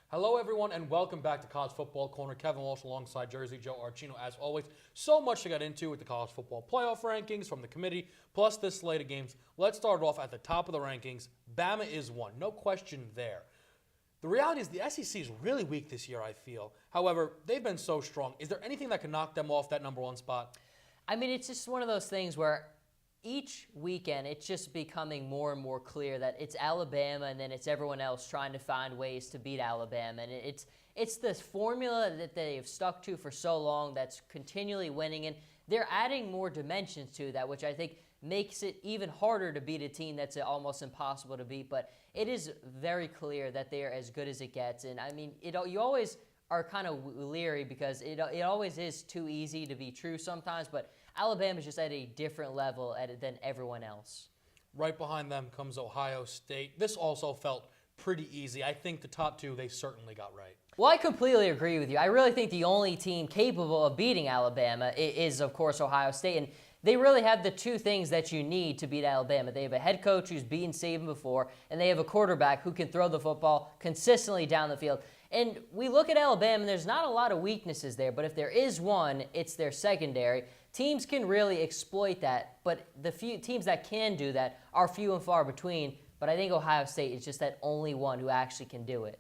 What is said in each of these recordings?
Hello, everyone, and welcome back to College Football Corner. Kevin Walsh alongside Jersey Joe Archino, as always. So much to get into with the college football playoff rankings from the committee, plus this slate of games. Let's start off at the top of the rankings. Bama is one, no question there. The reality is the SEC is really weak this year, I feel. However, they've been so strong. Is there anything that can knock them off that number one spot? I mean, it's just one of those things where each weekend it's just becoming more and more clear that it's Alabama and then it's everyone else trying to find ways to beat Alabama. And it's this formula that they have stuck to for so long that's continually winning. And they're adding more dimensions to that, which I think makes it even harder to beat a team that's almost impossible to beat. But it is very clear that they are as good as it gets. And, I mean, you always are kind of leery because it always is too easy to be true sometimes. But Alabama's just at a different level than everyone else. Right behind them comes Ohio State. This also felt pretty easy. I think the top two they certainly got right. Well, I completely agree with you. I really think the only team capable of beating Alabama is, of course, Ohio State. And they really have the two things that you need to beat Alabama. They have a head coach who's beaten Saban before, and they have a quarterback who can throw the football consistently down the field. And we look at Alabama, and there's not a lot of weaknesses there, but if there is one, it's their secondary. Teams can really exploit that, but the few teams that can do that are few and far between. But I think Ohio State is just that only one who actually can do it.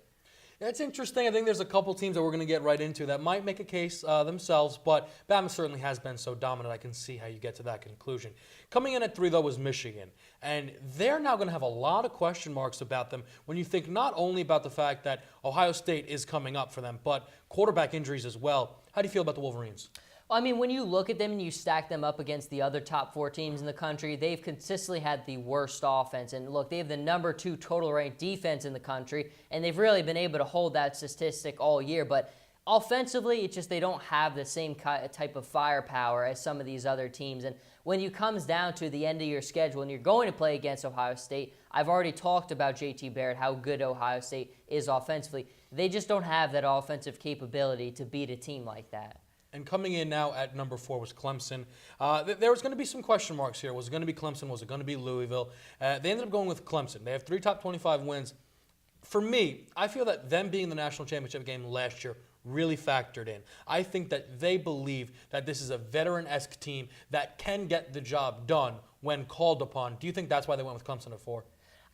It's interesting. I think there's a couple teams that we're going to get right into that might make a case themselves, but Bama certainly has been so dominant. I can see how you get to that conclusion. Coming in at 3, though, was Michigan, and they're now going to have a lot of question marks about them when you think not only about the fact that Ohio State is coming up for them, but quarterback injuries as well. How do you feel about the Wolverines? I mean, when you look at them and you stack them up against the other top 4 teams in the country, they've consistently had the worst offense. And look, they have the number 2 total ranked defense in the country, and they've really been able to hold that statistic all year. But offensively, it's just they don't have the same type of firepower as some of these other teams. And when it comes down to the end of your schedule and you're going to play against Ohio State, I've already talked about JT Barrett, how good Ohio State is offensively. They just don't have that offensive capability to beat a team like that. And coming in now at number 4 was Clemson. There was going to be some question marks here. Was it going to be Clemson? Was it going to be Louisville? They ended up going with Clemson. They have 3 top 25 wins. For me, I feel that them being the national championship game last year really factored in. I think that they believe that this is a veteran-esque team that can get the job done when called upon. Do you think that's why they went with Clemson at 4?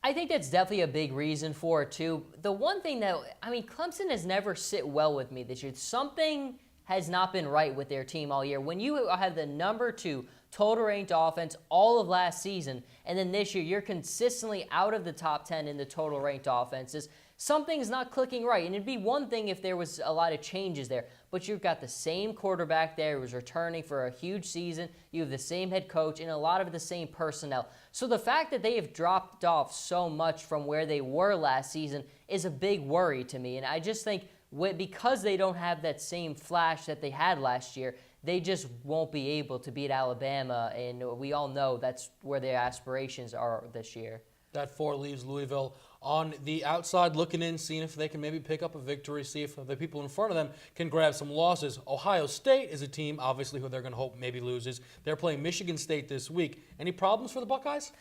I think that's definitely a big reason for it, too. The one thing that, I mean, Clemson has never sit well with me this year. Something has not been right with their team all year. When you have the number 2 total ranked offense all of last season, and then this year you're consistently out of the top 10 in the total ranked offenses, something's not clicking right. And it'd be one thing if there was a lot of changes there, but you've got the same quarterback there who was returning for a huge season. You have the same head coach and a lot of the same personnel. So the fact that they have dropped off so much from where they were last season is a big worry to me. And I just think because they don't have that same flash that they had last year, they just won't be able to beat Alabama, and we all know that's where their aspirations are this year. That 4 leaves Louisville on the outside looking in, seeing if they can maybe pick up a victory, see if the people in front of them can grab some losses. Ohio State is a team, obviously, who they're going to hope maybe loses. They're playing Michigan State this week. Any problems for the Buckeyes?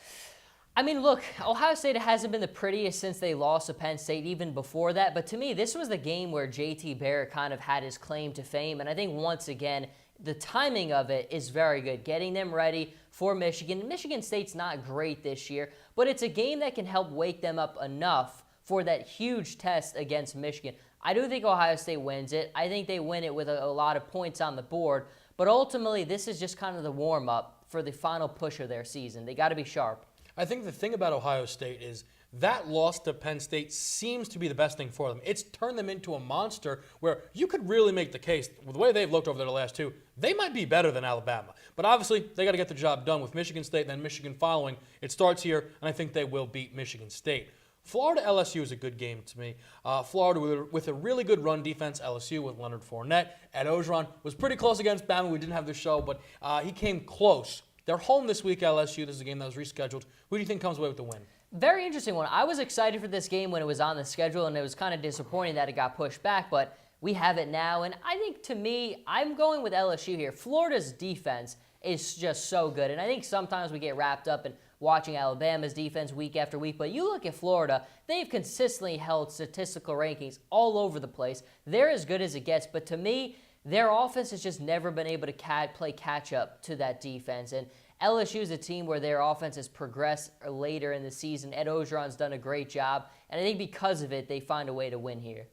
I mean, look, Ohio State hasn't been the prettiest since they lost to Penn State even before that. But to me, this was the game where JT Barrett kind of had his claim to fame. And I think once again, the timing of it is very good. Getting them ready for Michigan. Michigan State's not great this year, but it's a game that can help wake them up enough for that huge test against Michigan. I do think Ohio State wins it. I think they win it with a lot of points on the board. But ultimately, this is just kind of the warm-up for the final push of their season. They got to be sharp. I think the thing about Ohio State is that loss to Penn State seems to be the best thing for them. It's turned them into a monster where you could really make the case, with the way they've looked over their last 2, they might be better than Alabama. But obviously, they got to get the job done with Michigan State and then Michigan following. It starts here, and I think they will beat Michigan State. Florida-LSU is a good game to me. Florida with a really good run defense. LSU with Leonard Fournette. Ed Orgeron was pretty close against Bama. We didn't have the show, but he came close. They're home this week, LSU. This is a game that was rescheduled. Who do you think comes away with the win? Very interesting one. I was excited for this game when it was on the schedule, and it was kind of disappointing that it got pushed back, but we have it now. And I think, to me, I'm going with LSU here. Florida's defense is just so good, and I think sometimes we get wrapped up in watching Alabama's defense week after week. But you look at Florida, they've consistently held statistical rankings all over the place. They're as good as it gets. But to me, their offense has just never been able to play catch-up to that defense. And LSU is a team where their offense has progressed later in the season. Ed Orgeron's done a great job. And I think because of it, they find a way to win here.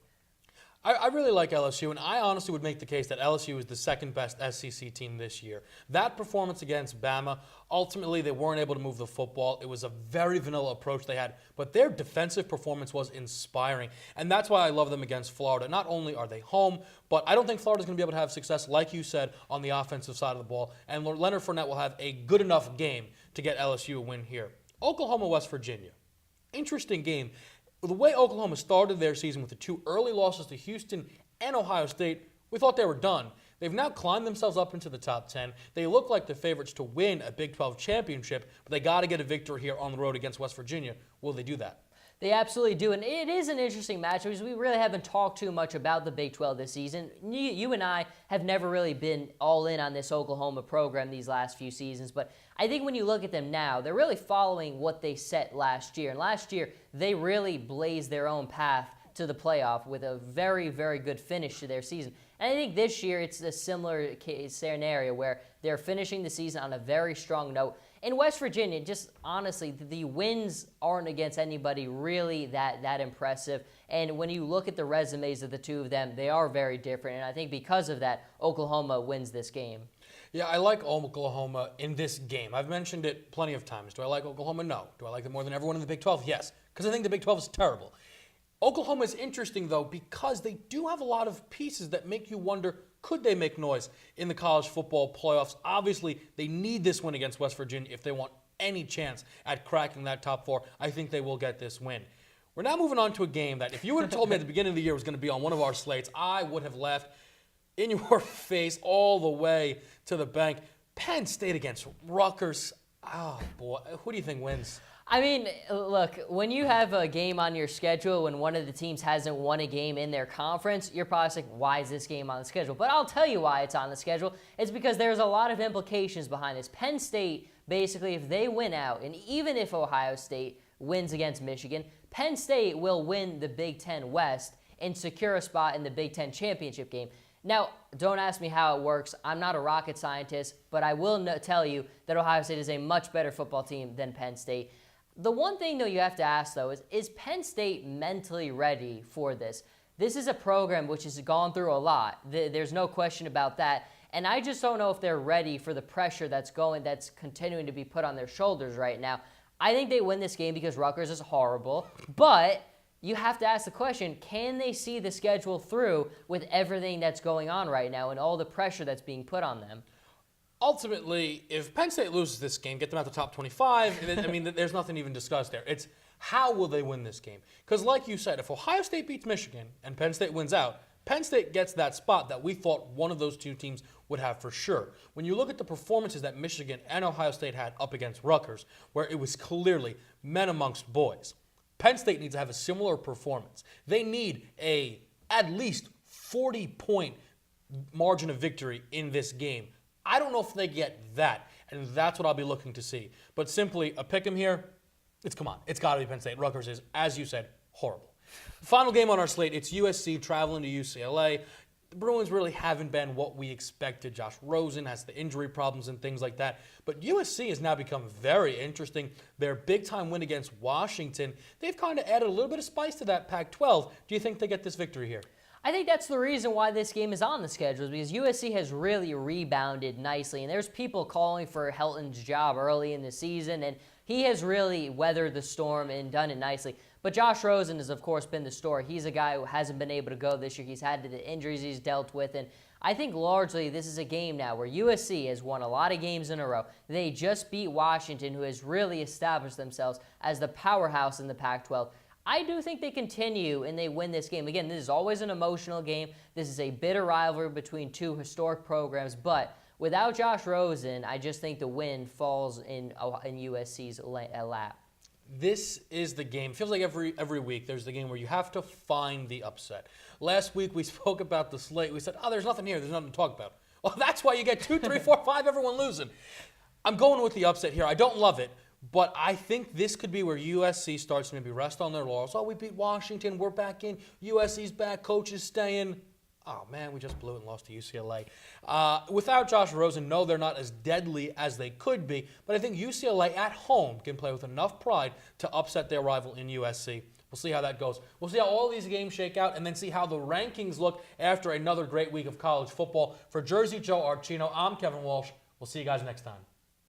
I really like LSU, and I honestly would make the case that LSU is the second best SEC team this year. That performance against Bama, ultimately they weren't able to move the football. It was a very vanilla approach they had, but their defensive performance was inspiring, and that's why I love them against Florida. Not only are they home, but I don't think Florida's going to be able to have success, like you said, on the offensive side of the ball, and Leonard Fournette will have a good enough game to get LSU a win here. Oklahoma, West Virginia. Interesting game. The way Oklahoma started their season with the two early losses to Houston and Ohio State, we thought they were done. They've now climbed themselves up into the top 10. They look like the favorites to win a Big 12 championship, but they got to get a victory here on the road against West Virginia. Will they do that? They absolutely do, and it is an interesting matchup because we really haven't talked too much about the Big 12 this season. You and I have never really been all in on this Oklahoma program these last few seasons, but I think when you look at them now, they're really following what they set last year. And last year, they really blazed their own path to the playoff with a very, very good finish to their season. And I think this year it's a similar scenario where they're finishing the season on a very strong note. In West Virginia, just honestly, the wins aren't against anybody really that impressive. And when you look at the resumes of the two of them, they are very different. And I think because of that, Oklahoma wins this game. Yeah, I like Oklahoma in this game. I've mentioned it plenty of times. Do I like Oklahoma? No. Do I like them more than everyone in the Big 12? Yes, because I think the Big 12 is terrible. Oklahoma is interesting, though, because they do have a lot of pieces that make you wonder, could they make noise in the college football playoffs? Obviously, they need this win against West Virginia if they want any chance at cracking that top four. I think they will get this win. We're now moving on to a game that if you would have told me at the beginning of the year was going to be on one of our slates, I would have laughed in your face all the way to the bank. Penn State against Rutgers. Oh, boy. Who do you think wins? I mean, look, when you have a game on your schedule when one of the teams hasn't won a game in their conference, you're probably like, why is this game on the schedule? But I'll tell you why it's on the schedule. It's because there's a lot of implications behind this. Penn State, basically, if they win out, and even if Ohio State wins against Michigan, Penn State will win the Big Ten West and secure a spot in the Big Ten championship game. Now, don't ask me how it works. I'm not a rocket scientist, but I will tell you that Ohio State is a much better football team than Penn State. The one thing, though, you have to ask, though, is Penn State mentally ready for this? This is a program which has gone through a lot. There's no question about that. And I just don't know if they're ready for the pressure that's continuing to be put on their shoulders right now. I think they win this game because Rutgers is horrible. But you have to ask the question, can they see the schedule through with everything that's going on right now and all the pressure that's being put on them? Ultimately, if Penn State loses this game, get them out the top 25, I mean, there's nothing even discussed there. It's how will they win this game? Because like you said, if Ohio State beats Michigan and Penn State wins out, Penn State gets that spot that we thought one of those two teams would have for sure. When you look at the performances that Michigan and Ohio State had up against Rutgers, where it was clearly men amongst boys, Penn State needs to have a similar performance. They need at least 40-point margin of victory in this game. I don't know if they get that, and that's what I'll be looking to see. But simply, a pick 'em here, it's got to be Penn State. Rutgers is, as you said, horrible. Final game on our slate, it's USC traveling to UCLA. The Bruins really haven't been what we expected. Josh Rosen has the injury problems and things like that. But USC has now become very interesting. Their big-time win against Washington, they've kind of added a little bit of spice to that Pac-12. Do you think they get this victory here? I think that's the reason why this game is on the schedule, is because USC has really rebounded nicely. And there's people calling for Helton's job early in the season, and he has really weathered the storm and done it nicely. But Josh Rosen has, of course, been the story. He's a guy who hasn't been able to go this year. He's had the injuries he's dealt with, and I think largely this is a game now where USC has won a lot of games in a row. They just beat Washington, who has really established themselves as the powerhouse in the Pac-12. I do think they continue and they win this game. Again, this is always an emotional game. This is a bitter rivalry between two historic programs, but without Josh Rosen, I just think the win falls in USC's lap. This is the game. Feels like every week there's the game where you have to find the upset. Last week we spoke about the slate. We said, there's nothing here. There's nothing to talk about. Well, that's why you get 2, 3, 4, 5, everyone losing. I'm going with the upset here. I don't love it, But I think this could be where USC starts to maybe rest on their laurels. Oh, we beat Washington. We're back in. USC's back. Coach is staying. Oh, man, we just blew it and lost to UCLA. Without Josh Rosen, no, they're not as deadly as they could be. But I think UCLA at home can play with enough pride to upset their rival in USC. We'll see how that goes. We'll see how all these games shake out and then see how the rankings look after another great week of college football. For Jersey Joe Archino, I'm Kevin Walsh. We'll see you guys next time.